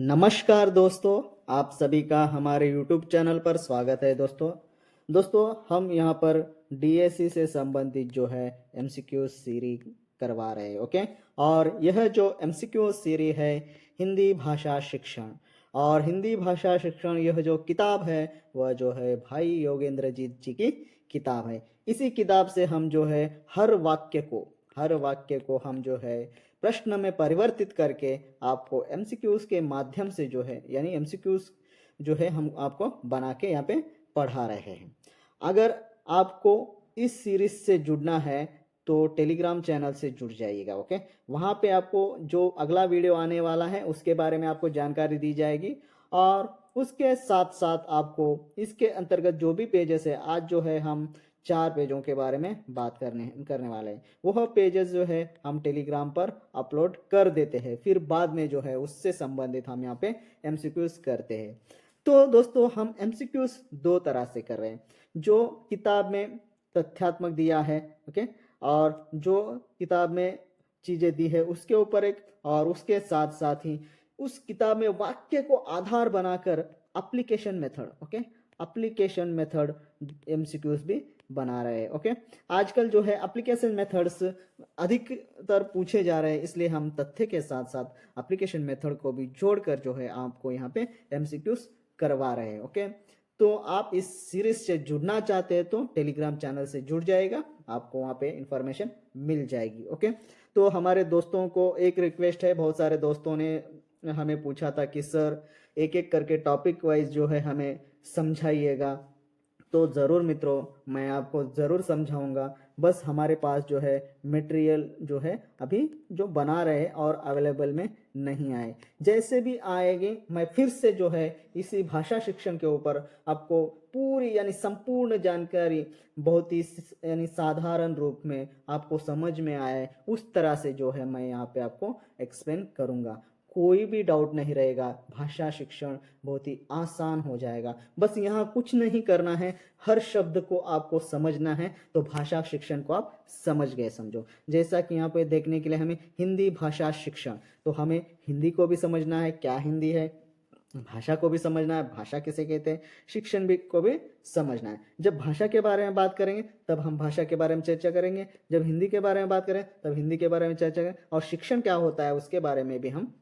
नमस्कार दोस्तों, आप सभी का हमारे YouTube चैनल पर स्वागत है दोस्तों हम यहाँ पर डीएससी से संबंधित जो है MCQ सीरीज करवा रहे हैं। ओके, और यह जो MCQ सीरीज है हिंदी भाषा शिक्षण, और हिंदी भाषा शिक्षण यह जो किताब है वह जो है भाई योगेंद्र जी की किताब है। इसी किताब से हम जो है हर वाक्य को हम जो है प्रश्न में परिवर्तित करके आपको एमसीक्यूज के माध्यम से जो है यानी एमसीक्यूज जो है हम आपको बना के यहाँ पे पढ़ा रहे हैं। अगर आपको इस सीरीज से जुड़ना है तो टेलीग्राम चैनल से जुड़ जाइएगा। ओके, वहाँ पे आपको जो अगला वीडियो आने वाला है उसके बारे में आपको जानकारी दी जाएगी, और उसके साथ साथ आपको इसके अंतर्गत जो भी पेजेस है, आज जो है हम 4 पेजों के बारे में बात करने वाले हैं। वह पेजेस जो है हम टेलीग्राम पर अपलोड कर देते हैं, फिर बाद में जो है उससे संबंधित हम यहाँ पे एमसीक्यूज करते हैं। तो दोस्तों हम एमसीक्यूज दो तरह से कर रहे हैं, जो किताब में तथ्यात्मक दिया है, ओके, और जो किताब में चीजें दी है उसके ऊपर एक, और उसके साथ साथ ही उस किताब में वाक्य को आधार बनाकर application method, okay, application method MCQs भी बना रहे हैं। ओके, आजकल जो है एप्लीकेशन मेथड्स अधिकतर पूछे जा रहे हैं, इसलिए हम तथ्य के साथ साथ एप्लीकेशन मेथड को भी जोड़कर जो है आपको यहाँ पे एमसीक्यूज करवा रहे हैं। ओके, तो आप इस सीरीज से जुड़ना चाहते हैं तो टेलीग्राम चैनल से जुड़ जाएगा, आपको वहाँ पे इंफॉर्मेशन मिल जाएगी। ओके, तो हमारे दोस्तों को एक रिक्वेस्ट है, बहुत सारे दोस्तों ने हमें पूछा था कि सर एक एक करके टॉपिक वाइज जो है हमें समझाइएगा। तो ज़रूर मित्रों, मैं आपको ज़रूर समझाऊंगा, बस हमारे पास जो है मटेरियल जो है अभी जो बना रहे और अवेलेबल में नहीं आए। जैसे भी आएगी मैं फिर से जो है इसी भाषा शिक्षण के ऊपर आपको पूरी यानी संपूर्ण जानकारी बहुत ही यानी साधारण रूप में आपको समझ में आए उस तरह से जो है मैं यहाँ पे आपको एक्सप्लेन करूँगा। कोई भी डाउट नहीं रहेगा, भाषा शिक्षण बहुत ही आसान हो जाएगा। बस यहाँ कुछ नहीं करना है, हर शब्द को आपको समझना है, तो भाषा शिक्षण को आप समझ गए समझो। जैसा कि यहाँ पे देखने के लिए हमें हिंदी भाषा शिक्षण, तो हमें हिंदी को भी समझना है, क्या हिंदी है, भाषा को भी समझना है, भाषा किसे कहते हैं, शिक्षण भी को भी समझना है। जब भाषा के बारे में बात करेंगे तब हम भाषा के बारे में चर्चा करेंगे, जब हिंदी के बारे में बात करें तब हिंदी के बारे में चर्चा करें, और शिक्षण क्या होता है उसके बारे में भी हम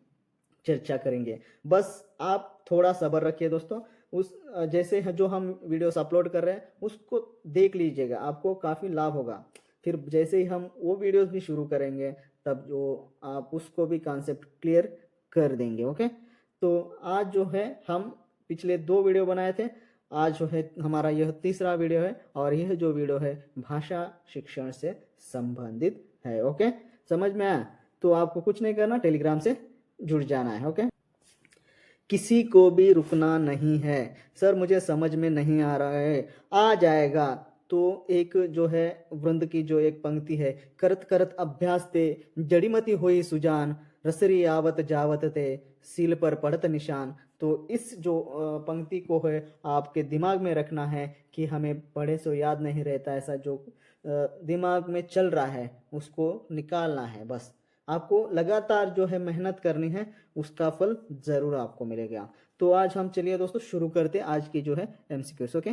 चर्चा करेंगे। बस आप थोड़ा सब्र रखिए दोस्तों, उस जैसे जो हम वीडियोस अपलोड कर रहे हैं उसको देख लीजिएगा, आपको काफ़ी लाभ होगा। फिर जैसे ही हम वो वीडियोस भी शुरू करेंगे तब जो आप उसको भी कॉन्सेप्ट क्लियर कर देंगे। ओके, तो आज जो है हम पिछले 2 वीडियो बनाए थे, आज जो है हमारा यह तीसरा वीडियो है, और यह जो वीडियो है भाषा शिक्षण से संबंधित है। ओके, समझ में आया? तो आपको कुछ नहीं करना, टेलीग्राम से जुड़ जाना है। ओके, किसी को भी रुकना नहीं है। सर मुझे समझ में नहीं आ रहा है, आ जाएगा। तो एक जो है वृंद की जो एक पंक्ति है, करत करत अभ्यास ते जड़ीमती हुई सुजान, रसरी आवत जावत ते सील पर पड़त निशान। तो इस जो पंक्ति को है आपके दिमाग में रखना है कि हमें पढ़े सो याद नहीं रहता, ऐसा जो दिमाग में चल रहा है उसको निकालना है। बस आपको लगातार जो है मेहनत करनी है, उसका फल जरूर आपको मिलेगा। तो आज हम चलिए दोस्तों शुरू करते हैं आज की जो है एमसीक्यूज। ओके,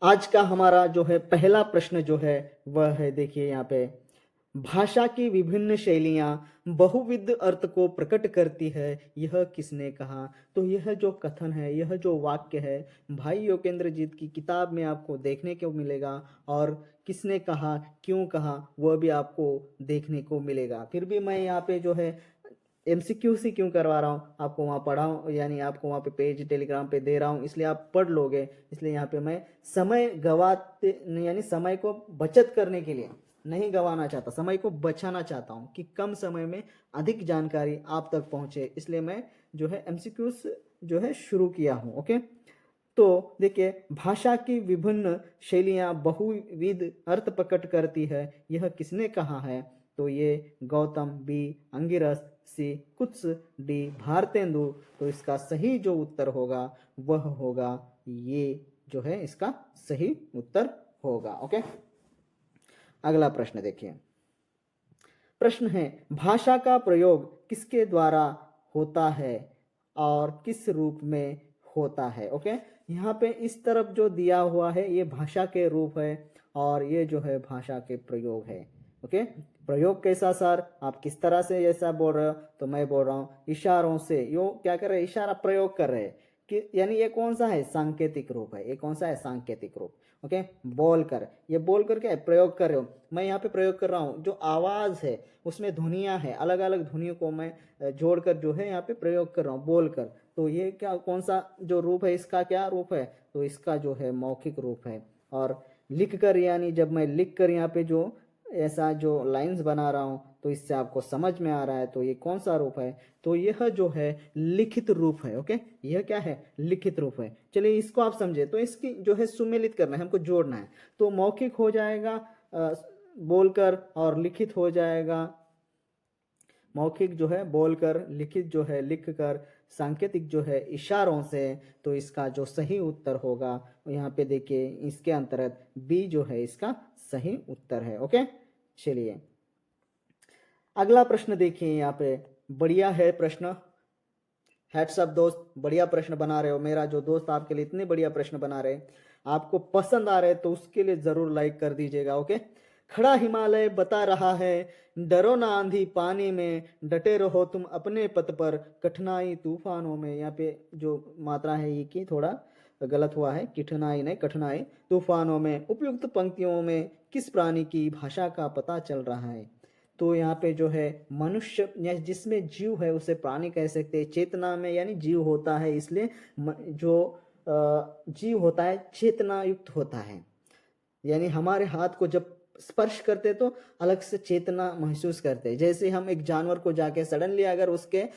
आज का हमारा जो है पहला प्रश्न जो है वह है, देखिए यहाँ पे, भाषा की विभिन्न शैलियां बहुविध अर्थ को प्रकट करती है, यह किसने कहा। तो यह जो कथन है, यह जो वाक्य है भाई योगेंद्र जी की किताब में आपको देखने को मिलेगा, और किसने कहा, क्यों कहा, वह भी आपको देखने को मिलेगा। फिर भी मैं यहाँ पे जो है एमसीक्यू से क्यों करवा रहा हूँ, आपको वहाँ पढ़ाऊँ, यानी आपको वहाँ पे पेज टेलीग्राम पे दे रहा हूँ, इसलिए आप पढ़ लोगे। इसलिए यहाँ पे मैं समय गवाते यानी समय को बचत करने के लिए नहीं गवाना चाहता, समय को बचाना चाहता हूँ कि कम समय में अधिक जानकारी आप तक पहुँचे, इसलिए मैं जो है एमसीक्यूज जो है शुरू किया हूँ। ओके, तो देखिए, भाषा की विभिन्न शैलियाँ बहुविध अर्थ प्रकट करती है, यह किसने कहा है। तो ये गौतम, बी अंगिरस, सी कुत्स, डी भारतेंदु। तो इसका सही जो उत्तर होगा वह होगा ये जो है इसका सही उत्तर होगा। ओके, अगला प्रश्न देखिए, प्रश्न है भाषा का प्रयोग किसके द्वारा होता है और किस रूप में होता है। ओके, यहाँ पे इस तरफ जो दिया हुआ है ये भाषा के रूप है और ये जो है भाषा के प्रयोग है। ओके, प्रयोग कैसा सर, आप किस तरह से ऐसा बोल रहे हो? तो मैं बोल रहा हूँ इशारों से। यो क्या कर रहे हैं, इशारा प्रयोग कर रहे हैं कि यानी ये कौन सा है, सांकेतिक रूप है। ये कौन सा है, सांकेतिक रूप। ओके, बोल कर, ये बोल कर क्या है, प्रयोग कर रहे हो। मैं यहाँ पे प्रयोग कर रहा हूँ, जो आवाज है उसमें ध्वनियाँ है, अलग अलग ध्वनियों को मैं जोड़कर जो है यहाँ पे प्रयोग कर रहा हूँ, बोल कर। तो ये क्या, कौन सा जो रूप है, इसका क्या रूप है, तो इसका जो है मौखिक रूप है। और लिख कर, यानी जब मैं लिख कर यहाँ पे जो ऐसा जो लाइंस बना रहा हूँ तो इससे आपको समझ में आ रहा है, तो ये कौन सा रूप है, तो यह जो है लिखित रूप है। ओके, यह क्या है, लिखित रूप है। चलिए इसको आप समझे, तो इसकी जो है सुमेलित करना है, हमको जोड़ना है। तो मौखिक हो जाएगा बोलकर, और लिखित हो जाएगा, मौखिक जो है बोलकर, लिखित जो है लिख कर, सांकेतिक जो है इशारों से। तो इसका जो सही उत्तर होगा यहाँ पे देखिए, इसके अंतर्गत बी जो है इसका सही उत्तर है। ओके, चलिए अगला प्रश्न देखिए, यहाँ पे बढ़िया है प्रश्न। हैट्स अप दोस्त, बढ़िया प्रश्न बना रहे हो। मेरा जो दोस्त आपके लिए इतने बढ़िया प्रश्न बना रहे, आपको पसंद आ रहे, तो उसके लिए जरूर लाइक कर दीजिएगा। ओके, खड़ा हिमालय बता रहा है, डरो ना आंधी पानी में, डटे रहो तुम अपने पथ पर, कठिनाई तूफानों में। यहाँ पे जो मात्रा है ये की थोड़ा गलत हुआ है, कठिनाई नहीं, कठिनाई तूफानों में। उपयुक्त पंक्तियों में किस प्राणी की भाषा का पता चल रहा है। तो यहाँ पे जो है मनुष्य या जिसमें जीव है उसे प्राणी कह सकते हैं। चेतना में यानी जीव होता है, इसलिए जो जीव होता है चेतना युक्त होता है। यानी हमारे हाथ को जब स्पर्श करते तो अलग से चेतना महसूस करते हैं। जैसे हम एक जानवर को जाके सडनली अगर उसके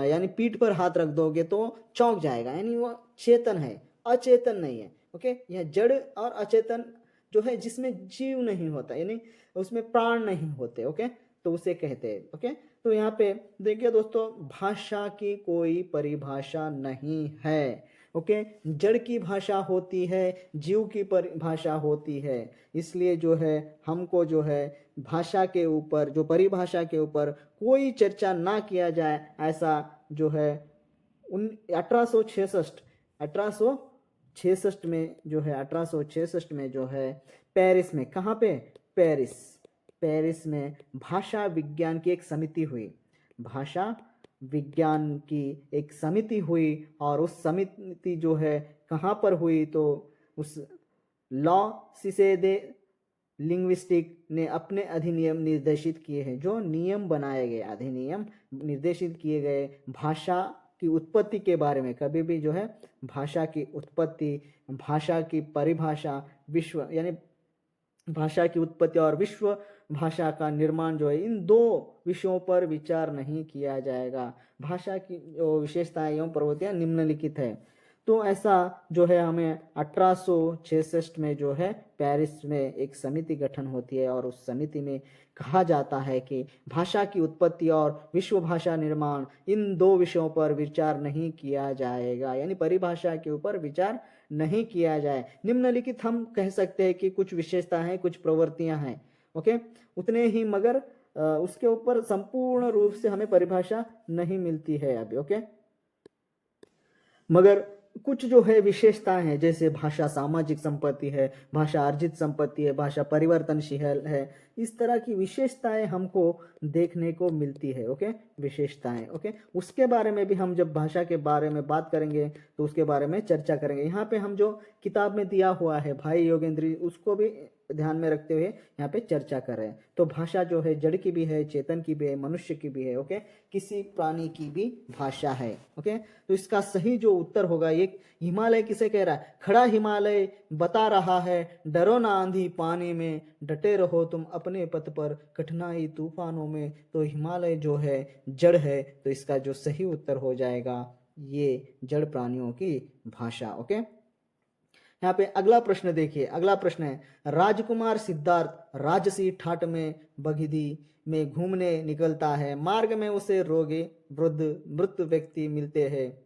यानी पीठ पर हाथ रख दोगे तो चौंक जाएगा, यानी वो चेतन है, अचेतन नहीं है। ओके, यह जड़ और अचेतन जो है जिसमें जीव नहीं होता, यानी उसमें प्राण नहीं होते। ओके, तो उसे कहते हैं। ओके, तो यहाँ पे देखिए दोस्तों, भाषा की कोई परिभाषा नहीं है। ओके, जड़ की भाषा होती है, जीव की परिभाषा होती है। इसलिए जो है हमको जो है भाषा के ऊपर, जो परिभाषा के ऊपर कोई चर्चा ना किया जाए, ऐसा जो है 1866 में जो है 1866 में जो है पेरिस में, कहाँ पे, पेरिस में भाषा विज्ञान की एक समिति हुई। भाषा विज्ञान की एक समिति हुई, और उस समिति जो है कहाँ पर हुई, तो उस लॉ सिसेदे लिंग्विस्टिक ने अपने अधिनियम निर्देशित किए हैं। जो नियम बनाए गए, अधिनियम निर्देशित किए गए भाषा की उत्पत्ति के बारे में, कभी भी जो है भाषा की उत्पत्ति, भाषा की परिभाषा, विश्व यानी भाषा की उत्पत्ति और विश्व भाषा का निर्माण जो है, इन दो विषयों पर विचार नहीं किया जाएगा। भाषा की जो विशेषताएं एवं प्रवृत्तियां निम्नलिखित है। तो ऐसा जो है हमें 1866 में जो है पेरिस में एक समिति गठन होती है, और उस समिति में कहा जाता है कि भाषा की उत्पत्ति और विश्व भाषा निर्माण, इन दो विषयों पर विचार नहीं किया जाएगा, यानी परिभाषा के ऊपर विचार नहीं किया जाए। निम्नलिखित हम कह सकते हैं कि कुछ विशेषता हैं, कुछ प्रवृत्तियां हैं। ओके, उतने ही, मगर उसके ऊपर संपूर्ण रूप से हमें परिभाषा नहीं मिलती है अभी। ओके, मगर कुछ जो है विशेषताएं हैं, जैसे भाषा सामाजिक संपत्ति है, भाषा अर्जित संपत्ति है, भाषा परिवर्तनशील है, इस तरह की विशेषताएं हमको देखने को मिलती है। ओके, विशेषताएं। ओके, उसके बारे में भी हम जब भाषा के बारे में बात करेंगे तो उसके बारे में चर्चा करेंगे। यहाँ पे हम जो किताब में दिया हुआ है भाई योगेंद्र, उसको भी ध्यान में रखते हुए यहाँ पे चर्चा कर रहे हैं। तो भाषा जो है जड़ की भी है, चेतन की भी है, मनुष्य की भी है। ओके, किसी प्राणी की भी भाषा है। ओके, तो इसका सही जो उत्तर होगा, ये हिमालय किसे कह रहा है, खड़ा हिमालय बता रहा है, डरो ना आंधी पानी में, डटे रहो तुम अपने पथ पर, कठिनाई तूफानों में। तो हिमालय जो है जड़ है, तो इसका जो सही उत्तर हो जाएगा ये जड़ प्राणियों की भाषा। ओके, यहाँ पे अगला प्रश्न देखिए। अगला प्रश्न है, राजकुमार सिद्धार्थ राजसी ठाट में बगिधी में घूमने निकलता है, मार्ग में उसे रोगी वृद्ध मृत व्यक्ति मिलते हैं।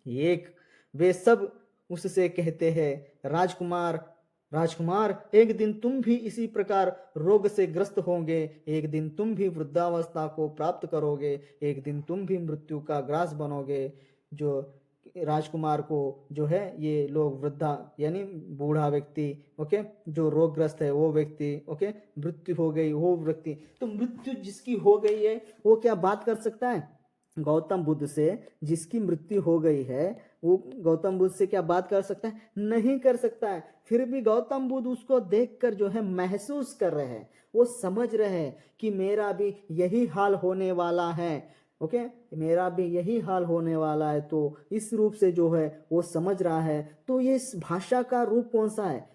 एक वे सब उससे कहते हैं, राजकुमार राजकुमार, एक दिन तुम भी इसी प्रकार रोग से ग्रस्त होंगे, एक दिन तुम भी वृद्धावस्था को प्राप्त करोगे, एक दिन तुम भी मृत्यु का ग्रास बनोगे। जो राजकुमार को जो है ये लोग वृद्धा यानी बूढ़ा व्यक्ति, ओके, जो रोगग्रस्त है वो व्यक्ति, ओके, मृत्यु हो गई वो व्यक्ति। तो मृत्यु जिसकी हो गई है वो क्या बात कर सकता है गौतम बुद्ध से? जिसकी मृत्यु हो गई है वो गौतम बुद्ध से क्या बात कर सकता है? नहीं कर सकता है। फिर भी गौतम बुद्ध उसको देखकर जो है महसूस कर रहे हैं, वो समझ रहे हैं कि मेरा भी यही हाल होने वाला है, ओके, मेरा भी यही हाल होने वाला है। तो इस रूप से जो है वो समझ रहा है। तो ये इस भाषा का रूप कौन सा है,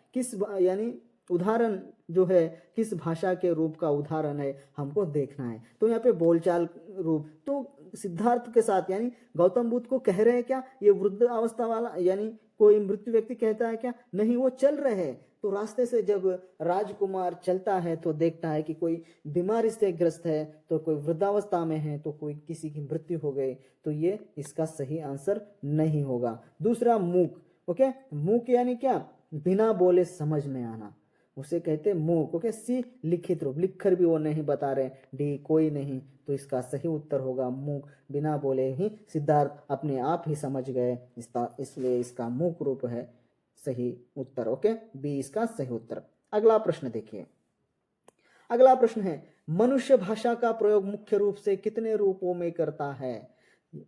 यानी उदाहरण जो है किस भाषा के रूप का उदाहरण है हमको देखना है। तो यहाँ पे बोलचाल रूप, तो सिद्धार्थ के साथ यानी गौतम बुद्ध को कह रहे हैं क्या ये वृद्ध अवस्था वाला यानी कोई मृत्यु व्यक्ति कहता है क्या? नहीं, वो चल रहे हैं। तो रास्ते से जब राजकुमार चलता है तो देखता है कि कोई बीमारी से ग्रस्त है, तो कोई वृद्धावस्था में है, तो कोई किसी की मृत्यु हो गई। तो ये इसका सही आंसर नहीं होगा। दूसरा मूक, ओके, मूक यानी क्या? बिना बोले समझ में आना, उसे कहते मूक, ओके। सी लिखित रूप, लिखकर भी वो नहीं बता रहे। डी कोई नहीं, तो इसका सही उत्तर होगा मूक, बिना बोले ही सिद्धार्थ अपने आप ही समझ गए, इसलिए इसका मूक रूप है सही उत्तर, ओके, बी इसका सही उत्तर। अगला प्रश्न देखिए। अगला प्रश्न है मनुष्य भाषा का प्रयोग मुख्य रूप से कितने रूपों में करता है?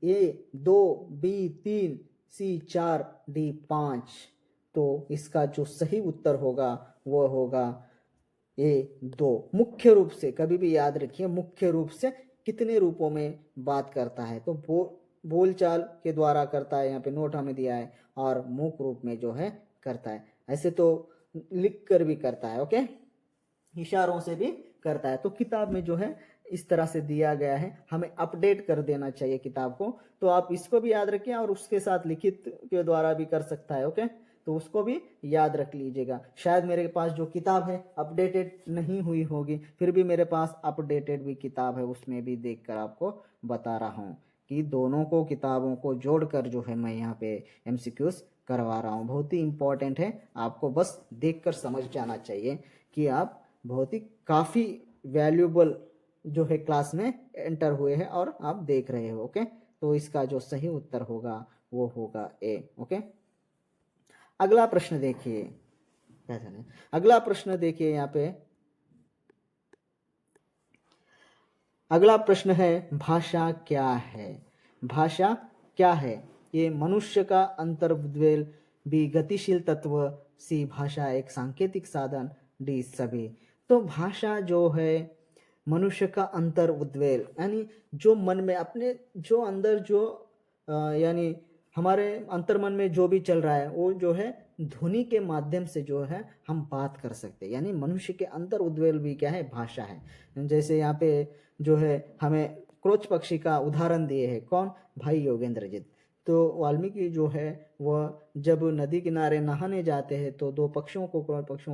ए 2, बी 3, सी 4, डी 5। तो इसका जो सही उत्तर होगा वो होगा ए 2, मुख्य रूप से। कभी भी याद रखिए मुख्य रूप से कितने रूपों में बात करता है, तो बोलचाल के द्वारा करता है, यहाँ पे नोट हमें दिया है, और मूक रूप में जो है करता है। ऐसे तो लिख कर भी करता है, ओके, इशारों से भी करता है। तो किताब में जो है इस तरह से दिया गया है, हमें अपडेट कर देना चाहिए किताब को। तो आप इसको भी याद रखिए और उसके साथ लिखित के द्वारा भी कर सकता है, ओके, तो उसको भी याद रख लीजिएगा। शायद मेरे पास जो किताब है अपडेटेड नहीं हुई होगी, फिर भी मेरे पास अपडेटेड भी किताब है, उसमें भी देखकर आपको बता रहा हूँ कि दोनों को किताबों को जोड़कर जो है मैं यहाँ पे एमसीक्यूज करवा रहा हूँ। बहुत ही इंपॉर्टेंट है, आपको बस देखकर समझ जाना चाहिए कि आप बहुत ही काफ़ी वैल्यूबल जो है क्लास में एंटर हुए हैं और आप देख रहे हो, ओके। तो इसका जो सही उत्तर होगा वो होगा ए, ओके। अगला प्रश्न देखिए, अगला प्रश्न देखिए यहाँ पे। अगला प्रश्न है भाषा क्या है? भाषा क्या है? ये मनुष्य का अंतर्द्वेल, बी गतिशील तत्व, सी भाषा एक सांकेतिक साधन, डी सभी। तो भाषा जो है मनुष्य का अंतर उद्वेल यानी जो मन में अपने जो अंदर जो यानी हमारे अंतर्मन में जो भी चल रहा है वो जो है ध्वनि के माध्यम से जो है हम बात कर सकते हैं। यानी मनुष्य के अंतर उद्वेल भी क्या है? भाषा है। जैसे यहाँ पे जो है हमें क्रोच पक्षी का उदाहरण दिए है कौन? भाई योगेंद्रजीत। तो वाल्मीकि जो है वह जब नदी किनारे नहाने जाते हैं तो दो पक्षियों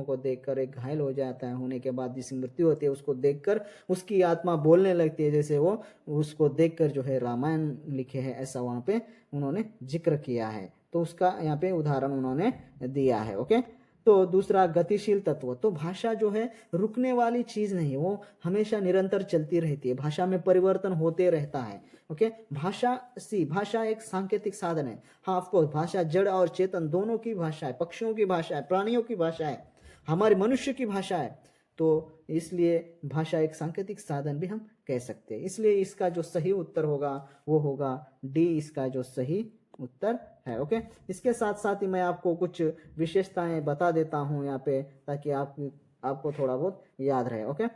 को देखकर एक घायल हो जाता है, होने के बाद जिसकी मृत्यु होती है उसको देखकर उसकी आत्मा बोलने लगती है, जैसे वो उसको देखकर जो है रामायण लिखे हैं, ऐसा वहाँ पे उन्होंने जिक्र किया है। तो उसका यहाँ पे उदाहरण उन्होंने दिया है, ओके। तो दूसरा गतिशील तत्व, तो भाषा जो है रुकने वाली चीज नहीं, वो हमेशा निरंतर चलती रहती है, भाषा में परिवर्तन होते रहता है, ओके। भाषा एक सांकेतिक साधन है। हाँ, ऑफकोर्स भाषा जड़ और चेतन दोनों की भाषा है, पक्षियों की भाषा है, प्राणियों की भाषा है, हमारे मनुष्य की भाषा है। तो इसलिए भाषा एक सांकेतिक साधन भी हम कह सकते हैं। इसलिए इसका जो सही उत्तर होगा वो होगा डी, इसका जो सही उत्तर है, ओके। इसके साथ साथ ही मैं आपको कुछ विशेषताएं बता देता हूं यहाँ पे, ताकि आपको थोड़ा बहुत याद रहे, ओके।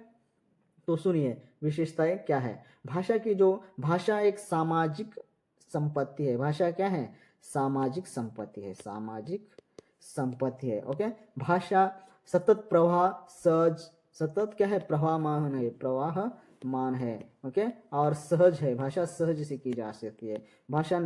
तो सुनिए विशेषताएं क्या है। भाषा एक सामाजिक संपत्ति है। भाषा क्या है? सामाजिक संपत्ति है, सामाजिक संपत्ति है, ओके। भाषा सतत प्रवाह, सतत क्या है? प्रवाहमान है, ओके, और सहज है, भाषा सहज से की जा सकती है। भाषा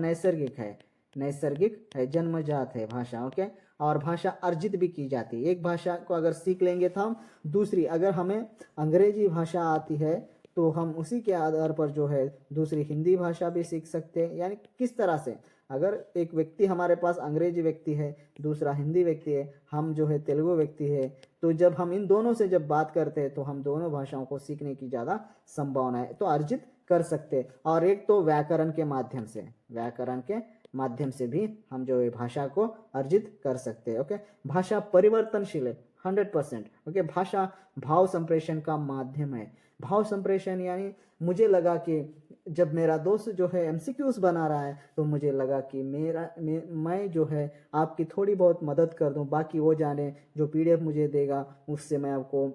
नैसर्गिक है, जन्मजात है भाषा, ओके। और भाषा अर्जित भी की जाती है। एक भाषा को अगर सीख लेंगे तो हम दूसरी, अगर हमें अंग्रेजी भाषा आती है तो हम उसी के आधार पर जो है दूसरी हिंदी भाषा भी सीख सकते हैं। यानी किस तरह से, अगर एक व्यक्ति हमारे पास अंग्रेजी व्यक्ति है, दूसरा हिंदी व्यक्ति है, हम जो है तेलुगु व्यक्ति है, तो जब हम इन दोनों से जब बात करते हैं तो हम दोनों भाषाओं को सीखने की ज़्यादा संभावना है, तो अर्जित कर सकते हैं। और एक तो व्याकरण के माध्यम से, व्याकरण के माध्यम से भी हम जो है भाषा को अर्जित कर सकते हैं। ओके, भाषा परिवर्तनशील है 100%। ओके, भाषा भाव संप्रेषण का माध्यम है। भाव संप्रेषण यानी मुझे लगा कि जब मेरा दोस्त जो है एमसीक्यूज बना रहा है तो मुझे लगा कि मैं जो है आपकी थोड़ी बहुत मदद कर दूं, बाकी वो जाने, जो पीडीएफ मुझे देगा उससे मैं आपको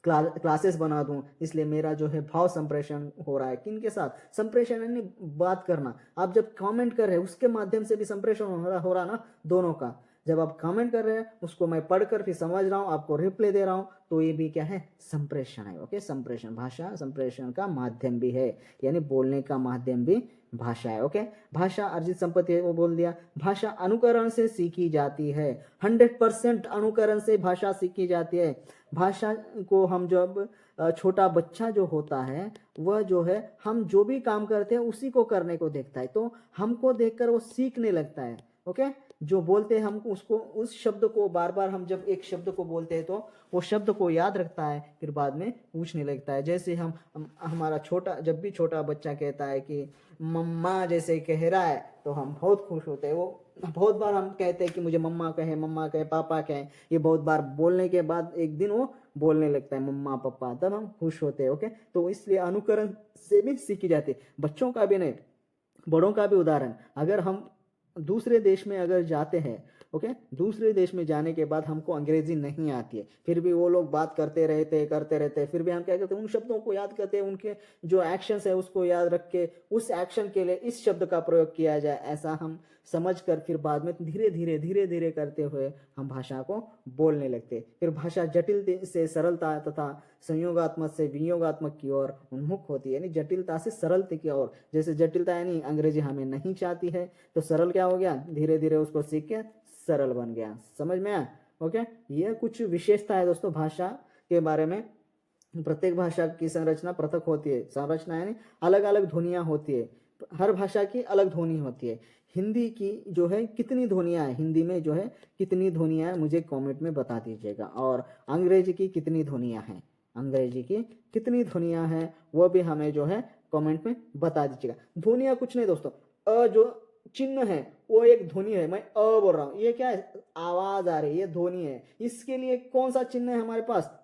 क्लासेस बना दूं। इसलिए मेरा जो है भाव संप्रेषण हो रहा है। किन के साथ संप्रेषण, यानी बात करना। आप जब कमेंट कर रहे हैं उसके माध्यम से भी संप्रेषण हो रहा ना, दोनों का। जब आप कमेंट कर रहे हैं उसको मैं पढ़कर फिर समझ रहा हूँ, आपको रिप्लाई दे रहा हूँ, तो ये भी क्या है, संप्रेषण है। ओके, संप्रेषण, भाषा संप्रेषण का माध्यम भी है, यानी बोलने का माध्यम भी भाषा है। ओके, भाषा अर्जित संपत्ति है, वो बोल दिया। भाषा अनुकरण से सीखी जाती है। 100% अनुकरण से भाषा सीखी जाती है। भाषा को हम जब छोटा बच्चा जो होता है वह जो है हम जो भी काम करते हैं उसी को करने को देखता है, तो हमको देखकर वो सीखने लगता है। ओके, जो बोलते हैं हमको उसको, उस शब्द को बार बार हम जब एक शब्द को बोलते हैं तो वो शब्द को याद रखता है, फिर बाद में पूछने लगता है। जैसे हम हमारा छोटा, जब भी छोटा बच्चा कहता है कि मम्मा जैसे कह रहा है तो हम बहुत खुश होते हैं। वो बहुत बार हम कहते हैं कि मुझे मम्मा कहे पापा कहे, ये बहुत बार बोलने के बाद एक दिन वो बोलने लगता है मम्मा पापा, तब हम खुश होते हैं। ओके, तो इसलिए अनुकरण से भी सीखी जाती है। बच्चों का भी नहीं, बड़ों का भी उदाहरण, अगर हम दूसरे देश में अगर जाते हैं, ओके, दूसरे देश में जाने के बाद हमको अंग्रेजी नहीं आती है, फिर भी वो लोग बात करते रहते, फिर भी हम क्या करते हैं, उन शब्दों को याद करते हैं, उनके जो एक्शंस है उसको याद रख के उस एक्शन के लिए इस शब्द का प्रयोग किया जाए, ऐसा हम समझ कर फिर बाद में धीरे धीरे करते हुए हम भाषा को बोलने लगते। फिर भाषा जटिल से सरलता तथा संयोगात्मक से वियोगात्मक की ओर उन्मुख होती है, यानी जटिलता से सरलता की ओर। जैसे जटिलता यानी अंग्रेजी हमें नहीं चाहती है, तो सरल क्या हो गया, धीरे धीरे उसको सीख के सरल बन गया। समझ में आया? ओके, ये कुछ विशेषता है दोस्तों भाषा के बारे में। प्रत्येक भाषा की संरचना पृथक होती है। संरचना यानी अलग अलग ध्वनियां होती है, हर भाषा की अलग ध्वनि होती है। हिंदी की जो है कितनी ध्वनियां हैं, हिंदी में जो है कितनी ध्वनियां हैं मुझे कमेंट में बता दीजिएगा। और अंग्रेजी की कितनी ध्वनियां हैं, अंग्रेजी की कितनी ध्वनियां हैं वो भी हमें जो है कमेंट में बता दीजिएगा। ध्वनियां कुछ नहीं दोस्तों, अ जो चिन्ह है वो एक ध्वनि है। मैं अ बोल रहा हूँ, ये क्या है, आवाज आ रही है, ये ध्वनि है। इसके लिए कौन सा चिन्ह है हमारे पास,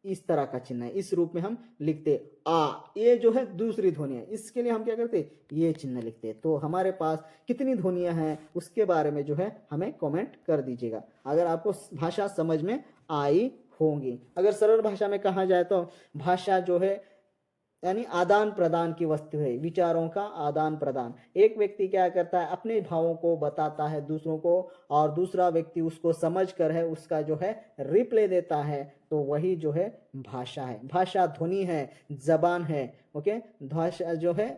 इस तरह का चिन्ह है, इस रूप में हम लिखते आ, ये जो है दूसरी ध्वनि है, इसके लिए हम क्या करते, ये चिन्ह लिखते। तो हमारे पास कितनी ध्वनियां हैं उसके बारे में जो है हमें कमेंट कर दीजिएगा, अगर आपको भाषा समझ में आई होंगी। अगर सरल भाषा में कहा जाए तो भाषा जो है यानी आदान प्रदान की वस्तु है, विचारों का आदान प्रदान। एक व्यक्ति क्या करता है, अपने भावों को बताता है दूसरों को, और दूसरा व्यक्ति उसको समझ कर है उसका जो है रिप्लाई देता है, तो वही जो है भाषा है। भाषा ध्वनि है, जबान है। ओके, भाषा जो है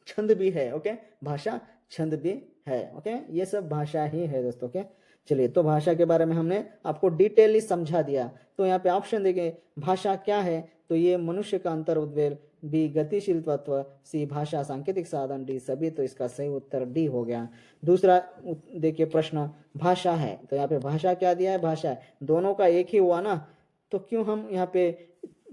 छंद भी है। ओके, भाषा छंद भी है। ओके, ये सब भाषा ही है दोस्तों। ओके, चलिए, तो भाषा के बारे में हमने आपको डिटेयली समझा दिया। तो यहाँ पे ऑप्शन देखें, भाषा क्या है, तो ये मनुष्य का अंतर उद्वेल, बी गतिशील तत्व, सी भाषा सांकेतिक साधन, डी सभी। तो इसका सही उत्तर डी हो गया। दूसरा देखिए प्रश्न, भाषा है, तो यहाँ पे भाषा क्या दिया है, भाषा है, दोनों का एक ही हुआ ना, तो क्यों हम यहाँ पे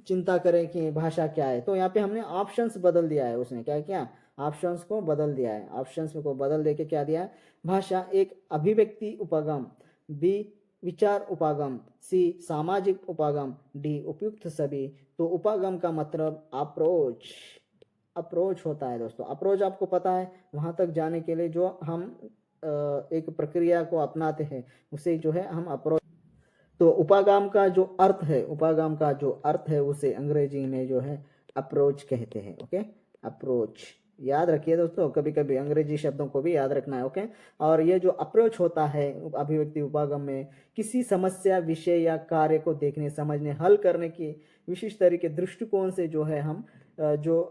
चिंता करें कि भाषा क्या है। तो यहाँ पे हमने ऑप्शंस बदल दिया है, उसने क्या किया, ऑप्शंस को बदल दिया है। ऑप्शंस को बदल देके क्या दिया है, भाषा एक अभिव्यक्ति उपागम, बी विचार उपागम, सी सामाजिक उपागम, डी उपयुक्त सभी। तो उपागम का मतलब अप्रोच, अप्रोच होता है दोस्तों। अप्रोच आपको पता है, वहां तक जाने के लिए जो हम एक प्रक्रिया को अपनाते हैं उसे जो है हम अप्रोच। तो उपागम का जो अर्थ है, उपागम का जो अर्थ है उसे अंग्रेजी में जो है अप्रोच कहते हैं। ओके, अप्रोच याद रखिए दोस्तों, कभी कभी अंग्रेजी शब्दों को भी याद रखना है। ओके, और ये जो अप्रोच होता है अभिव्यक्ति उपागम में, किसी समस्या, विषय या कार्य को देखने, समझने, हल करने की विशिष्ट तरीके, दृष्टिकोण से जो है हम जो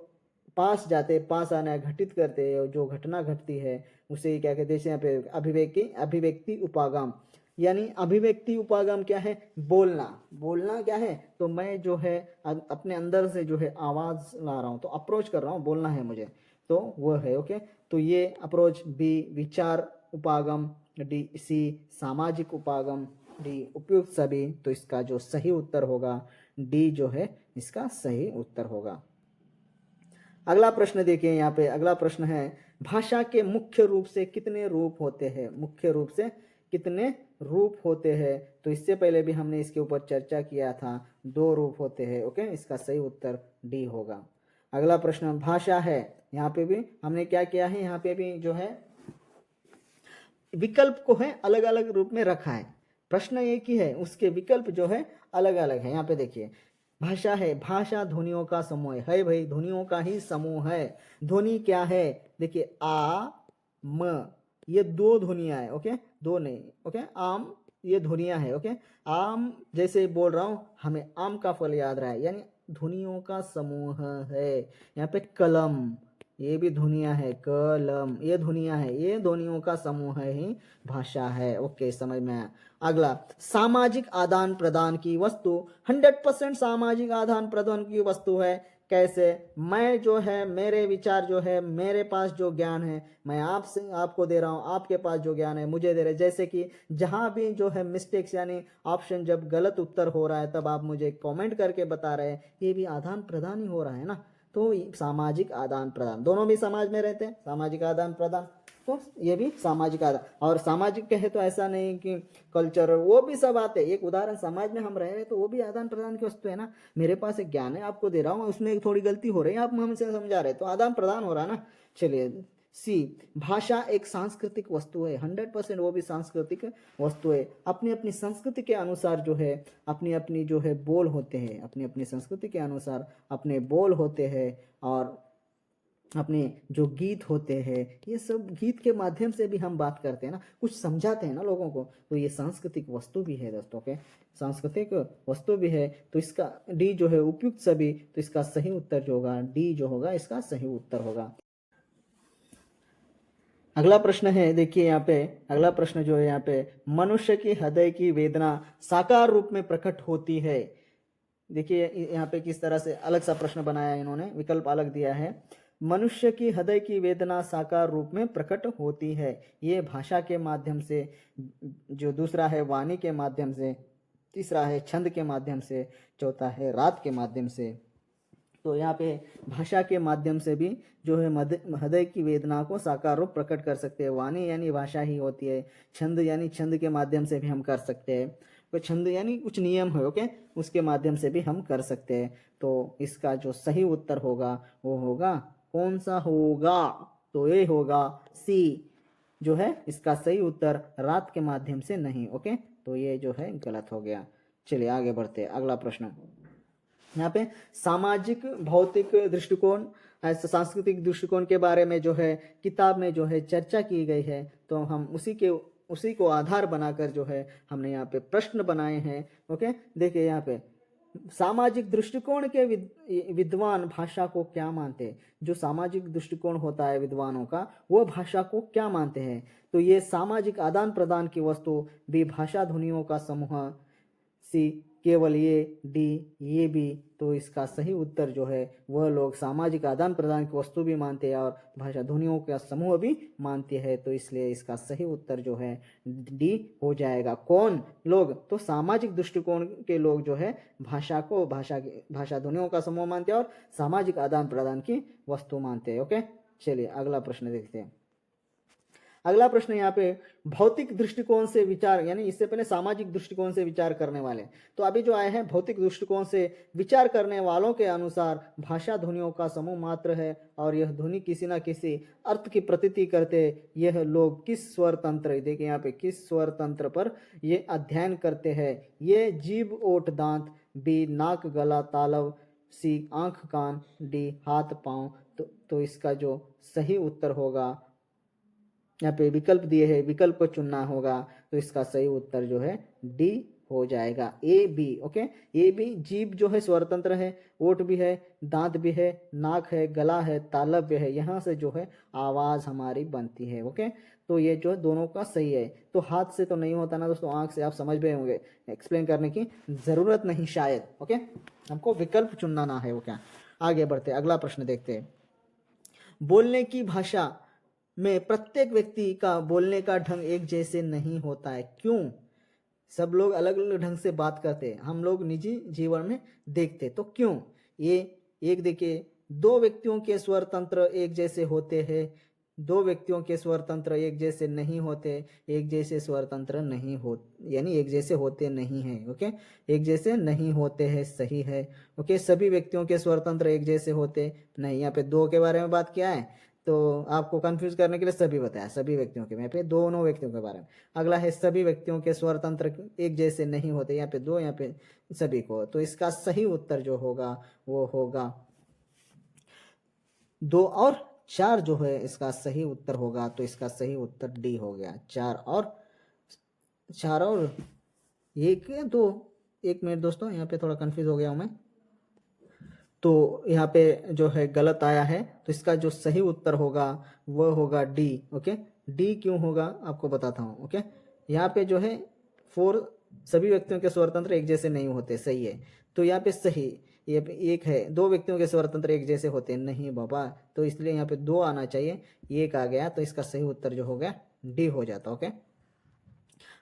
पास जाते, पास आना, घटित करते, जो घटना घटती है उसे क्या कहते हैं, यहाँ पे अभिव्यक्ति उपागम। यानी अभिव्यक्ति उपागम क्या है, बोलना। बोलना क्या है, तो मैं जो है अपने अंदर से जो है आवाज ला रहा हूँ, तो अप्रोच कर रहा हूँ, बोलना है मुझे, तो वो है। ओके, तो ये अप्रोच। बी विचार उपागम, डी सी सामाजिक उपागम, डी उपयुक्त सभी। तो इसका जो सही उत्तर होगा डी जो है इसका सही उत्तर होगा। अगला प्रश्न देखिए यहाँ पे। अगला प्रश्न है भाषा के मुख्य रूप से कितने रूप होते हैं, मुख्य रूप से कितने रूप होते हैं। तो इससे पहले भी हमने इसके ऊपर चर्चा किया था, 2 रूप होते हैं। ओके, इसका सही उत्तर डी होगा। अगला प्रश्न भाषा है, यहाँ पे भी हमने क्या किया है, यहाँ पे भी जो है विकल्प को है अलग अलग रूप में रखा है। प्रश्न एक ही है, उसके विकल्प जो है अलग अलग है। यहाँ पे देखिए भाषा है, भाषा ध्वनियों का समूह है भाई, ध्वनियों का ही समूह है। ध्वनि क्या है, देखिए आ म, ये 2 ध्वनियां है। ओके, 2 नहीं। ओके, आम, ये ध्वनियां है। ओके, आम जैसे बोल रहा हूं, हमें आम का फल याद रहा है, यानी ध्वनियों का समूह है। यहाँ पे कलम, ये भी ध्वनियां है, कलम, ये ध्वनियां है, ये ध्वनियों का समूह ही भाषा है। ओके, समझ में आया। अगला सामाजिक आदान प्रदान की वस्तु, 100% सामाजिक आदान प्रदान की वस्तु है। कैसे, मैं जो है मेरे विचार जो है, मेरे पास जो ज्ञान है मैं आपसे आपको दे रहा हूँ, आपके पास जो ज्ञान है मुझे दे रहे। जैसे कि जहां भी जो है मिस्टेक्स यानी ऑप्शन जब गलत उत्तर हो रहा है तब आप मुझे कमेंट करके बता रहे हैं, ये भी आदान प्रदान ही हो रहा है ना। तो सामाजिक आदान प्रदान, दोनों भी समाज में रहते हैं, सामाजिक आदान प्रदान, तो ये भी सामाजिक आदान। और सामाजिक कहे तो ऐसा नहीं कि कल्चर, वो भी सब आते हैं। एक उदाहरण, समाज में हम रह रहे हैं तो वो भी आदान प्रदान की वस्तु है ना। मेरे पास एक ज्ञान है, आपको दे रहा हूँ, उसमें एक थोड़ी गलती हो रही है, आप हमसे समझा रहे, तो आदान प्रदान हो रहा है ना। चलिए सी भाषा एक सांस्कृतिक वस्तु है, 100% वो भी सांस्कृतिक वस्तु है। अपनी अपनी संस्कृति के अनुसार जो है अपनी अपनी जो है बोल होते हैं, अपनी अपनी संस्कृति के अनुसार अपने बोल होते हैं, और अपने जो गीत होते हैं, ये सब गीत के माध्यम से भी हम बात करते हैं ना, कुछ समझाते हैं ना लोगों को, तो ये सांस्कृतिक वस्तु भी है दोस्तों के, सांस्कृतिक वस्तु भी है। तो इसका डी जो है उपयुक्त सभी, तो इसका सही उत्तर जो होगा डी जो होगा इसका सही उत्तर होगा। अगला प्रश्न है, देखिए यहाँ पे अगला प्रश्न जो है यहाँ पे, मनुष्य की हृदय की वेदना साकार रूप में प्रकट होती है। देखिए यहाँ पे किस तरह से अलग सा प्रश्न बनाया है इन्होंने, विकल्प अलग दिया है। मनुष्य की हृदय की वेदना साकार रूप में प्रकट होती है, ये भाषा के माध्यम से, जो दूसरा है वाणी के माध्यम से, तीसरा है छंद के माध्यम से, चौथा है रात के माध्यम से। तो यहाँ पे भाषा के माध्यम से भी जो है हृदय की वेदना को साकार रूप प्रकट कर सकते हैं। वाणी यानी भाषा ही होती है, छंद यानी छंद के माध्यम से भी हम कर सकते हैं, तो छंद यानी कुछ नियम है। ओके, उसके माध्यम से भी हम कर सकते हैं। तो इसका जो सही उत्तर होगा वो होगा, कौन सा होगा, तो ये होगा सी जो है इसका सही उत्तर, रात के माध्यम से नहीं। ओके, तो ये जो है गलत हो गया। चलिए आगे बढ़ते हैं। अगला प्रश्न यहाँ पे सामाजिक भौतिक दृष्टिकोण, सांस्कृतिक दृष्टिकोण के बारे में जो है किताब में जो है चर्चा की गई है, तो हम उसी को आधार बनाकर जो है हमने यहाँ पे प्रश्न बनाए हैं। ओके, देखिए यहाँ पे सामाजिक दृष्टिकोण के विद्वान भाषा को क्या मानते हैं। जो सामाजिक दृष्टिकोण होता है विद्वानों का, वो भाषा को क्या मानते हैं। तो ये सामाजिक आदान प्रदान की वस्तु, भी भाषा ध्वनियों का समूह, सी केवल ये, डी ये भी। तो इसका सही उत्तर जो है वह लोग सामाजिक आदान प्रदान की वस्तु भी मानते हैं और भाषा ध्वनियों का समूह भी मानते हैं, तो इसलिए इसका सही उत्तर जो है डी हो जाएगा। कौन लोग, तो सामाजिक दृष्टिकोण के लोग जो है भाषा को भाषा ध्वनियों का समूह मानते हैं और सामाजिक आदान प्रदान की वस्तु मानते हैं। ओके, चलिए अगला प्रश्न देखते हैं। अगला प्रश्न यहाँ पे भौतिक दृष्टिकोण से विचार, यानी इससे पहले सामाजिक दृष्टिकोण से विचार करने वाले, तो अभी जो आए हैं भौतिक दृष्टिकोण से विचार करने वालों के अनुसार भाषा ध्वनियों का समूह मात्र है और यह ध्वनि किसी न किसी अर्थ की प्रतीति करते। यह लोग किस स्वर तंत्र, देखिए यहाँ पे किस स्वर तंत्र पर ये अध्ययन करते हैं। ये जीभ ओठ दांत, बी नाक गला तालव, सी आंख कान, डी हाथ पांव। तो इसका जो सही उत्तर होगा, यहाँ पे विकल्प दिए हैं, विकल्प को चुनना होगा, तो इसका सही उत्तर जो है डी हो जाएगा, A B. Okay, A B. जीभ जो है स्वरतंत्र है, ओठ भी है, दांत भी है, नाक है, गला है, तालव्य है, यहाँ से जो है आवाज हमारी बनती है। ओके, तो ये जो है दोनों का सही है। तो हाथ से तो नहीं होता ना दोस्तों, आंख से आप समझ गए होंगे, एक्सप्लेन करने की जरूरत नहीं शायद। ओके, हमको विकल्प चुनना ना है वो क्या। आगे बढ़ते, अगला प्रश्न देखते हैं। बोलने की भाषा में प्रत्येक व्यक्ति का बोलने का ढंग एक जैसे नहीं होता है, क्यों? सब लोग अलग अलग ढंग से बात करते हैं, हम लोग निजी जीवन में देखते, तो क्यों? ये एक देखिए, दो व्यक्तियों के स्वर तंत्र एक जैसे होते हैं, दो व्यक्तियों के स्वर तंत्र एक जैसे नहीं होते, एक जैसे स्वर तंत्र नहीं हो, यानी एक जैसे होते नहीं हैं। ओके, एक जैसे नहीं होते हैं, सही है। ओके, सभी व्यक्तियों के स्वर तंत्र एक जैसे होते नहीं, यहाँ पे दो के बारे में बात किया है, तो आपको कंफ्यूज करने के लिए सभी बताया, सभी व्यक्तियों के, यहाँ पे दोनों व्यक्तियों के बारे में। अगला है सभी व्यक्तियों के स्वर तंत्र एक जैसे नहीं होते, यहाँ पे दो, यहाँ पे सभी को, तो इसका सही उत्तर जो होगा वो होगा 2 और 4 जो है इसका सही उत्तर होगा। तो इसका सही उत्तर डी हो गया, 4 और 1 या 2। एक मिनट दोस्तों, यहाँ पे थोड़ा कंफ्यूज हो गया हूँ मैं, तो यहाँ पे जो है गलत आया है, तो इसका जो सही उत्तर होगा वह होगा डी। ओके, डी क्यों होगा आपको बताता हूँ। ओके, यहाँ पे जो है 4 सभी व्यक्तियों के स्वरतंत्र एक जैसे नहीं होते, सही है, तो यहाँ पे सही ये एक है, दो व्यक्तियों के स्वरतंत्र एक जैसे होते नहीं बाबा, तो इसलिए यहाँ पे 2 आना चाहिए, 1 आ गया, तो इसका सही उत्तर जो हो गया डी हो जाता। ओके,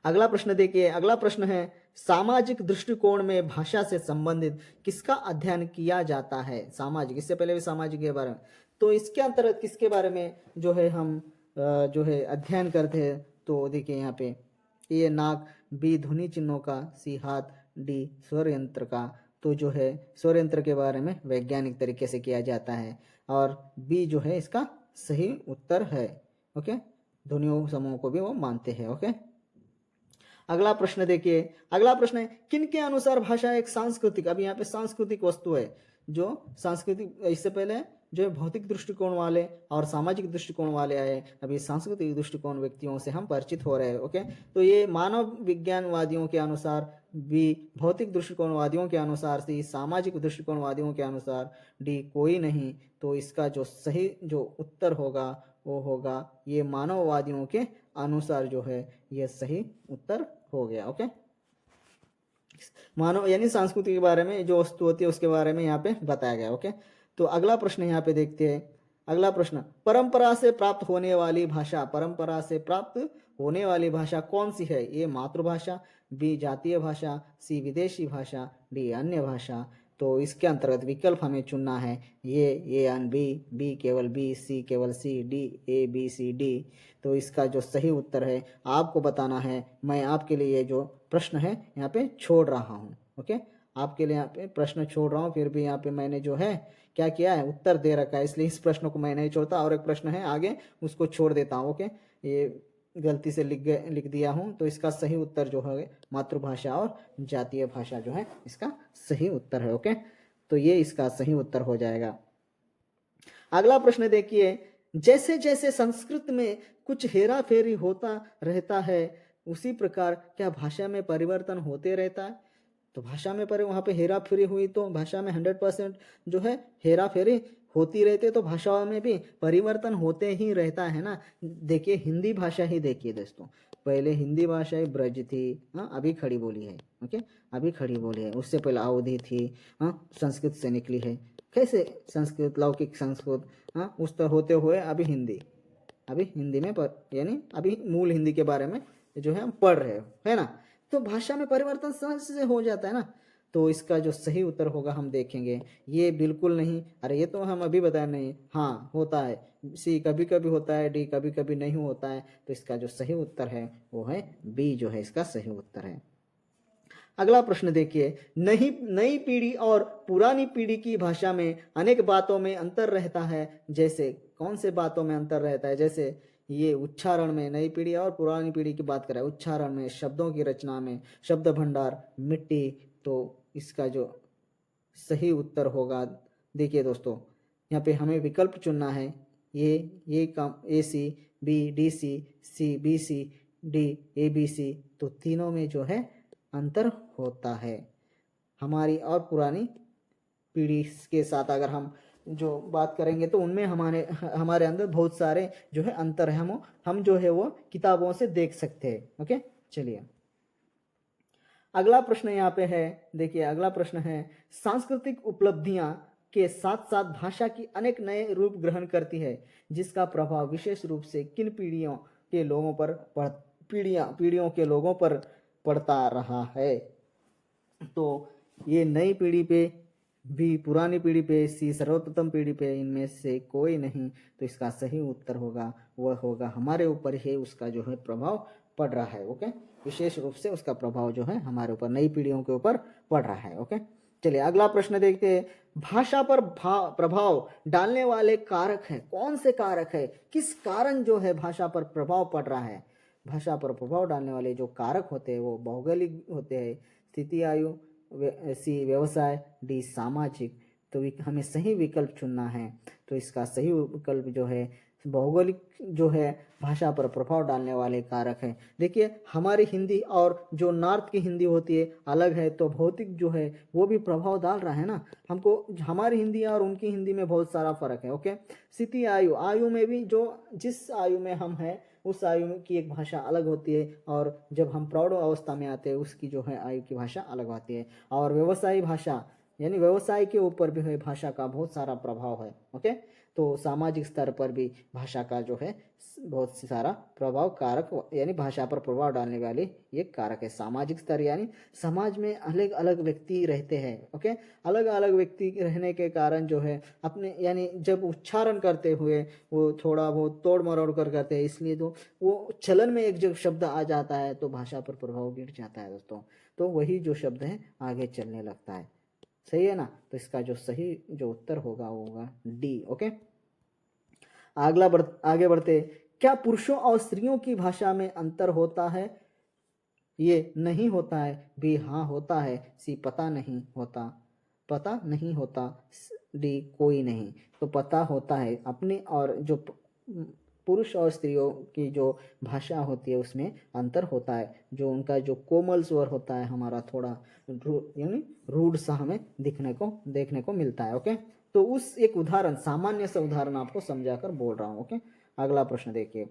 अगला प्रश्न देखिए, अगला प्रश्न है सामाजिक दृष्टिकोण में भाषा से संबंधित किसका अध्ययन किया जाता है? सामाजिक, इससे पहले भी सामाजिक के बारे में, तो इसके अंतर्गत किसके बारे में जो है हम जो है अध्ययन करते हैं? तो देखिए यहाँ पे ए नाक, बी ध्वनि चिन्हों का, सी हाथ, डी स्वर यंत्र का। तो जो है स्वर यंत्र के बारे में वैज्ञानिक तरीके से किया जाता है, और बी जो है इसका सही उत्तर है। ओके, ध्वनियों समूह को भी वो मानते हैं। ओके, अगला प्रश्न देखिए, अगला प्रश्न है किन के अनुसार भाषा एक सांस्कृतिक, अभी यहाँ पे सांस्कृतिक वस्तु है, जो सांस्कृतिक, इससे पहले जो भौतिक दृष्टिकोण वाले और सामाजिक दृष्टिकोण वाले आए, अभी सांस्कृतिक दृष्टिकोण व्यक्तियों से हम परिचित हो रहे हैं। ओके, तो ये मानव विज्ञानवादियों के अनुसार, बी भौतिक दृष्टिकोणवादियों के अनुसार, सी सामाजिक दृष्टिकोणवादियों के अनुसार, डी कोई नहीं। तो इसका जो सही जो उत्तर होगा वो होगा ये मानववादियों के अनुसार जो है ये सही उत्तर हो गया। ओके, मानव यानी संस्कृति के बारे में जो वस्तु होती है उसके बारे में यहाँ पे बताया गया। ओके, तो अगला प्रश्न यहाँ पे देखते हैं। अगला प्रश्न, परंपरा से प्राप्त होने वाली भाषा, परंपरा से प्राप्त होने वाली भाषा कौन सी है? ए मातृभाषा, बी जातीय भाषा, सी विदेशी भाषा, डी अन्य भाषा। तो इसके अंतर्गत विकल्प हमें चुनना है, ये ए एन बी, बी केवल बी, सी केवल C, D A B C D. तो इसका जो सही उत्तर है आपको बताना है। मैं आपके लिए ये जो प्रश्न है यहाँ पे छोड़ रहा हूँ। ओके, आपके लिए यहाँ पे प्रश्न छोड़ रहा हूँ, फिर भी यहाँ पे मैंने जो है क्या किया है, उत्तर दे रखा है, इसलिए इस प्रश्न को मैं नहीं छोड़ता, और एक प्रश्न है आगे उसको छोड़ देता हूँ। ओके, ये गलती से लिख दिया हूँ, तो इसका सही उत्तर जो है मातृभाषा और जातीय भाषा जो है इसका सही उत्तर है। ओके, तो ये इसका सही उत्तर हो जाएगा। अगला प्रश्न देखिए, जैसे जैसे संस्कृत में कुछ हेरा फेरी होता रहता है उसी प्रकार क्या भाषा में परिवर्तन होते रहता है? तो भाषा में पर वहाँ पे हेरा फेरी हुई तो भाषा में 100% जो है हेरा फेरी होती रहती है, तो भाषाओं में भी परिवर्तन होते ही रहता है ना। देखिए हिंदी भाषा ही देखिए दोस्तों, पहले हिंदी भाषा ही ब्रज थी, हाँ अभी खड़ी बोली है। ओके, अभी खड़ी बोली है, उससे पहले अवधि थी, हाँ संस्कृत से निकली है। कैसे संस्कृत, लौकिक संस्कृत, हाँ उस तरह होते हुए अभी हिंदी में यानी अभी मूल हिंदी के बारे में जो है हम पढ़ रहे हो, है ना। तो भाषा में परिवर्तन सहज से हो जाता है ना। तो इसका जो सही उत्तर होगा हम देखेंगे, ये बिल्कुल नहीं, अरे ये तो हम अभी बताए नहीं, हाँ होता है, सी कभी कभी होता है, डी कभी कभी नहीं होता है। तो इसका जो सही उत्तर है वो है बी जो है इसका सही उत्तर है। अगला प्रश्न देखिए, नई पीढ़ी और पुरानी पीढ़ी की भाषा में अनेक बातों में अंतर रहता है, जैसे कौन से बातों में अंतर रहता है? जैसे ये उच्चारण में, नई पीढ़ी और पुरानी पीढ़ी की बात करें, उच्चारण में, शब्दों की रचना में, शब्द भंडार, मिट्टी। तो इसका जो सही उत्तर होगा, देखिए दोस्तों यहाँ पे हमें विकल्प चुनना है, ये काम A C, B D C, C B C, D A B C. तो तीनों में जो है अंतर होता है। हमारी और पुरानी पीढ़ी के साथ अगर हम जो बात करेंगे तो उनमें हमारे अंदर बहुत सारे जो है अंतर है, हम जो है वो किताबों से देख सकते हैं। ओके, चलिए अगला प्रश्न यहाँ पे है। देखिए अगला प्रश्न है, सांस्कृतिक उपलब्धियां के साथ साथ भाषा की अनेक नए रूप ग्रहण करती है, जिसका प्रभाव विशेष रूप से किन पीढ़ियों के लोगों पर पड़ता रहा है। तो ये नई पीढ़ी पे भी, पुरानी पीढ़ी पे, सी सर्वप्रथम पीढ़ी पे, इनमें से कोई नहीं। तो इसका सही उत्तर होगा वह होगा हमारे ऊपर ही उसका जो है प्रभाव पड़ रहा है। ओके, विशेष रूप से उसका प्रभाव जो है हमारे ऊपर, नई पीढ़ियों के ऊपर पड़ रहा है। ओके, चलिए अगला प्रश्न देखते हैं। भाषा पर प्रभाव डालने वाले कारक है, कौन से कारक है, किस कारण जो है भाषा पर प्रभाव पड़ रहा है। भाषा पर प्रभाव डालने वाले जो कारक होते हैं वो भौगोलिक होते हैं, स्थिति, आयु, सी व्यवसाय, डी सामाजिक। तो हमें सही विकल्प चुनना है। तो इसका सही विकल्प जो है भौगोलिक जो है भाषा पर प्रभाव डालने वाले कारक है। देखिए हमारी हिंदी और जो नॉर्थ की हिंदी होती है अलग है, तो भौतिक जो है वो भी प्रभाव डाल रहा है ना हमको। हमारी हिंदी और उनकी हिंदी में बहुत सारा फर्क है। ओके, स्थिति, आयु में भी जो जिस आयु में हम हैं उस आयु की एक भाषा अलग होती है, और जब हम प्रौढ़ अवस्था में आते हैं उसकी जो है आयु की भाषा अलग होती है। और व्यवसायी भाषा यानी व्यवसाय के ऊपर भी है भाषा का बहुत सारा प्रभाव है। ओके, तो सामाजिक स्तर पर भी भाषा का जो है बहुत सारा प्रभाव कारक यानी भाषा पर प्रभाव डालने वाले ये कारक है। सामाजिक स्तर यानी समाज में अलग अलग व्यक्ति रहते हैं। ओके, अलग अलग व्यक्ति रहने के कारण जो है अपने यानी जब उच्चारण करते हुए वो थोड़ा बहुत तोड़ मरोड़ कर करते हैं, इसलिए तो वो चलन में एक जब शब्द आ जाता है तो भाषा पर प्रभाव गिर जाता है दोस्तों। तो वही जो शब्द है आगे चलने लगता है। सही है ना। तो इसका जो सही जो उत्तर होगा वो होगा डी। ओके, आगे बढ़ते। क्या पुरुषों और स्त्रियों की भाषा में अंतर होता है। ये नहीं होता है, बी हाँ होता है, सी पता नहीं होता, डी कोई नहीं। तो पता होता है अपने, और जो पुरुष और स्त्रियों की जो भाषा होती है उसमें अंतर होता है। जो उनका जो कोमल स्वर होता है हमारा थोड़ा यानी रूड सा हमें देखने को मिलता है। ओके, तो उस एक उदाहरण, सामान्य सा उदाहरण आपको समझाकर बोल रहा हूं। ओके, अगला प्रश्न देखिए।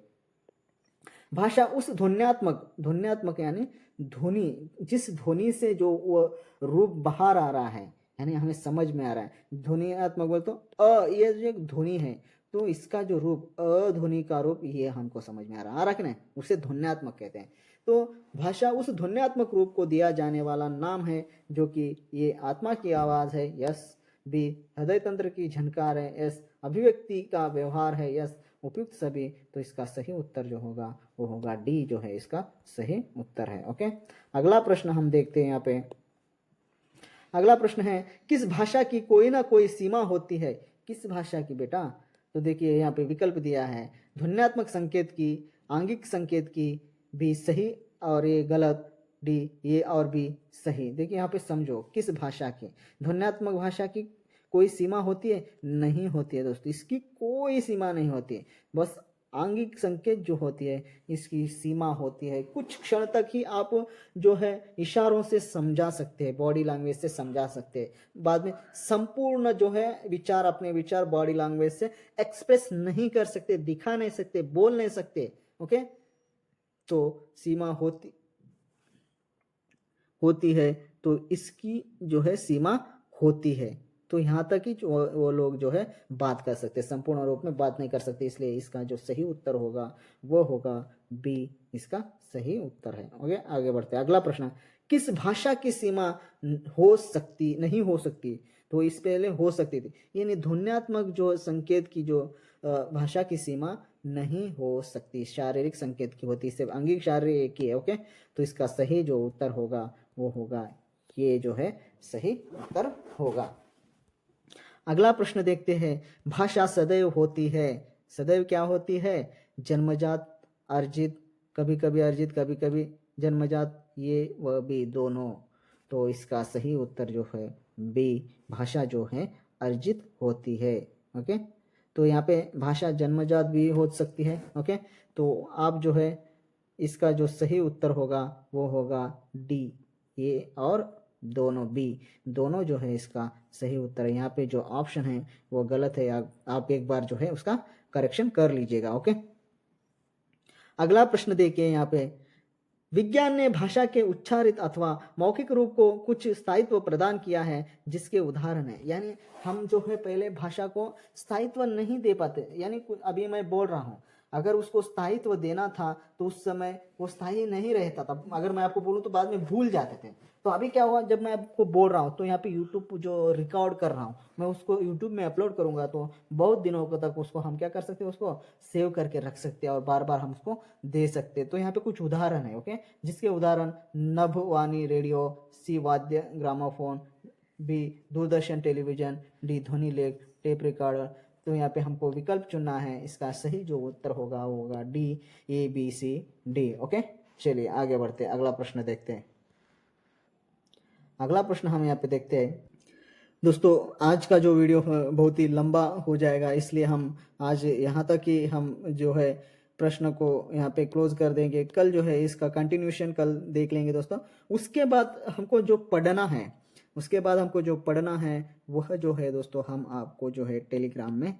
भाषा उस ध्वन्यात्मक यानी ध्वनि, जिस ध्वनि से जो वो रूप बाहर आ रहा है यानी हमें समझ में आ रहा है। ध्वनियात्मक बोल तो ये जो एक ध्वनि है तो इसका जो रूप ध्वनि का रूप ये हमको समझ में आ रहा है कि नहीं, उसे ध्वन्यात्मक कहते हैं। तो भाषा उस ध्वन्यात्मक रूप को दिया जाने वाला नाम है, जो कि ये आत्मा की आवाज है, यस। बी हृदय तंत्र की झनकार है, यस। अभिव्यक्ति का व्यवहार है, यस। उपयुक्त सभी। तो इसका सही उत्तर जो होगा वो होगा डी, जो है इसका सही उत्तर है। ओके, अगला प्रश्न हम देखते हैं यहाँ पे। अगला प्रश्न है, किस भाषा की कोई ना कोई सीमा होती है। किस भाषा की बेटा। तो देखिए यहाँ पे विकल्प दिया है, ध्वन्यात्मक संकेत की, आंगिक संकेत की, बी सही और ये गलत, डी ये और बी सही। देखिए यहाँ पे समझो, किस भाषा की, ध्वन्यात्मक भाषा की कोई सीमा होती है, नहीं होती है दोस्तों, इसकी कोई सीमा नहीं होती है। बस आंगिक संकेत जो होती है इसकी सीमा होती है। कुछ क्षण तक ही आप जो है इशारों से समझा सकते हैं, बॉडी लैंग्वेज से समझा सकते हैं। बाद में संपूर्ण जो है विचार, अपने विचार बॉडी लैंग्वेज से एक्सप्रेस नहीं कर सकते, दिखा नहीं सकते, बोल नहीं सकते। ओके, तो सीमा होती है, तो इसकी जो है सीमा होती है। तो यहाँ तक ही वो लोग जो है बात कर सकते, संपूर्ण रूप में बात नहीं कर सकते। इसलिए इसका जो सही उत्तर होगा वो होगा बी, इसका सही उत्तर है। ओके, आगे बढ़ते हैं। अगला प्रश्न, किस भाषा की सीमा नहीं हो सकती। तो इस पहले हो सकती थी, यानी ध्वन्यात्मक जो संकेत की जो भाषा की सीमा नहीं हो सकती, शारीरिक संकेत की होती, सिर्फ अंगिक शारीरिक एक ही है। ओके, तो इसका सही जो उत्तर होगा वो होगा ये, जो है सही उत्तर होगा। अगला प्रश्न देखते हैं, भाषा सदैव होती है। सदैव क्या होती है, जन्मजात, अर्जित, कभी कभी अर्जित, कभी कभी जन्मजात, ये व बी दोनों। तो इसका सही उत्तर जो है बी, भाषा जो है अर्जित होती है। ओके, तो यहाँ पे भाषा जन्मजात भी हो सकती है। ओके, तो आप जो है इसका जो सही उत्तर होगा वो होगा डी, ए और दोनों बी, दोनों जो है इसका सही उत्तर है। यहाँ पे जो ऑप्शन है वो गलत है, आप एक बार जो है उसका करेक्शन कर लीजिएगा। ओके, अगला प्रश्न देखिए यहाँ पे, विज्ञान ने भाषा के उच्चारित अथवा मौखिक रूप को कुछ स्थायित्व प्रदान किया है जिसके उदाहरण है। यानी हम जो है पहले भाषा को स्थायित्व नहीं दे पाते, यानी अभी मैं बोल रहा हूँ, अगर उसको स्थायित्व देना था तो उस समय वो स्थायी नहीं रहता था। अगर मैं आपको बोलूँ तो बाद में भूल जाते थे। तो अभी क्या हुआ, जब मैं आपको बोल रहा हूँ तो यहाँ पे यूट्यूब जो रिकॉर्ड कर रहा हूँ मैं उसको यूट्यूब में अपलोड करूंगा, तो बहुत दिनों तक उसको हम क्या कर सकते हैं, उसको सेव करके रख सकते हैं और बार बार हम उसको दे सकते हैं। तो यहाँ पे कुछ उदाहरण है, ओके, जिसके उदाहरण नभवाणी रेडियो, सी वाद्य ग्रामोफोन, बी दूरदर्शन टेलीविजन, डी ध्वनि लेख टेप रिकॉर्डर। तो यहाँ पे हमको विकल्प चुनना है, इसका सही जो उत्तर होगा वो होगा D, A B C D. Okay, चलिए आगे बढ़ते हैं, अगला प्रश्न देखते हैं। अगला प्रश्न हम यहाँ पे देखते हैं दोस्तों, आज का जो वीडियो बहुत ही लंबा हो जाएगा, इसलिए हम आज यहाँ तक ही हम जो है प्रश्न को यहाँ पे क्लोज कर देंगे। कल जो है इसका कंटिन्यूशन कल देख लेंगे दोस्तों। उसके बाद हमको जो पढ़ना है, वह जो है दोस्तों हम आपको जो है टेलीग्राम में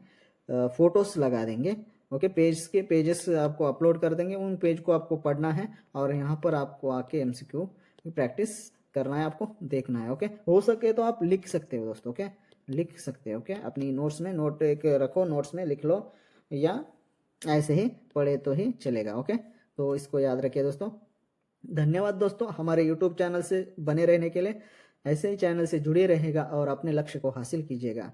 फोटोस लगा देंगे। ओके, पेजेस आपको अपलोड कर देंगे, उन पेज को आपको पढ़ना है और यहाँ पर आपको आके एमसीक्यू प्रैक्टिस करना है, आपको देखना है। ओके, हो सके तो आप लिख सकते हो दोस्तों, ओके, लिख सकते हो। ओके, अपनी नोट्स में नोट एक रखो, नोट्स में लिख लो, या ऐसे ही पढ़े तो ही चलेगा। ओके, तो इसको याद रखिए दोस्तों। धन्यवाद दोस्तों हमारे यूट्यूब चैनल से बने रहने के लिए। ऐसे ही चैनल से जुड़े रहेगा और अपने लक्ष्य को हासिल कीजिएगा।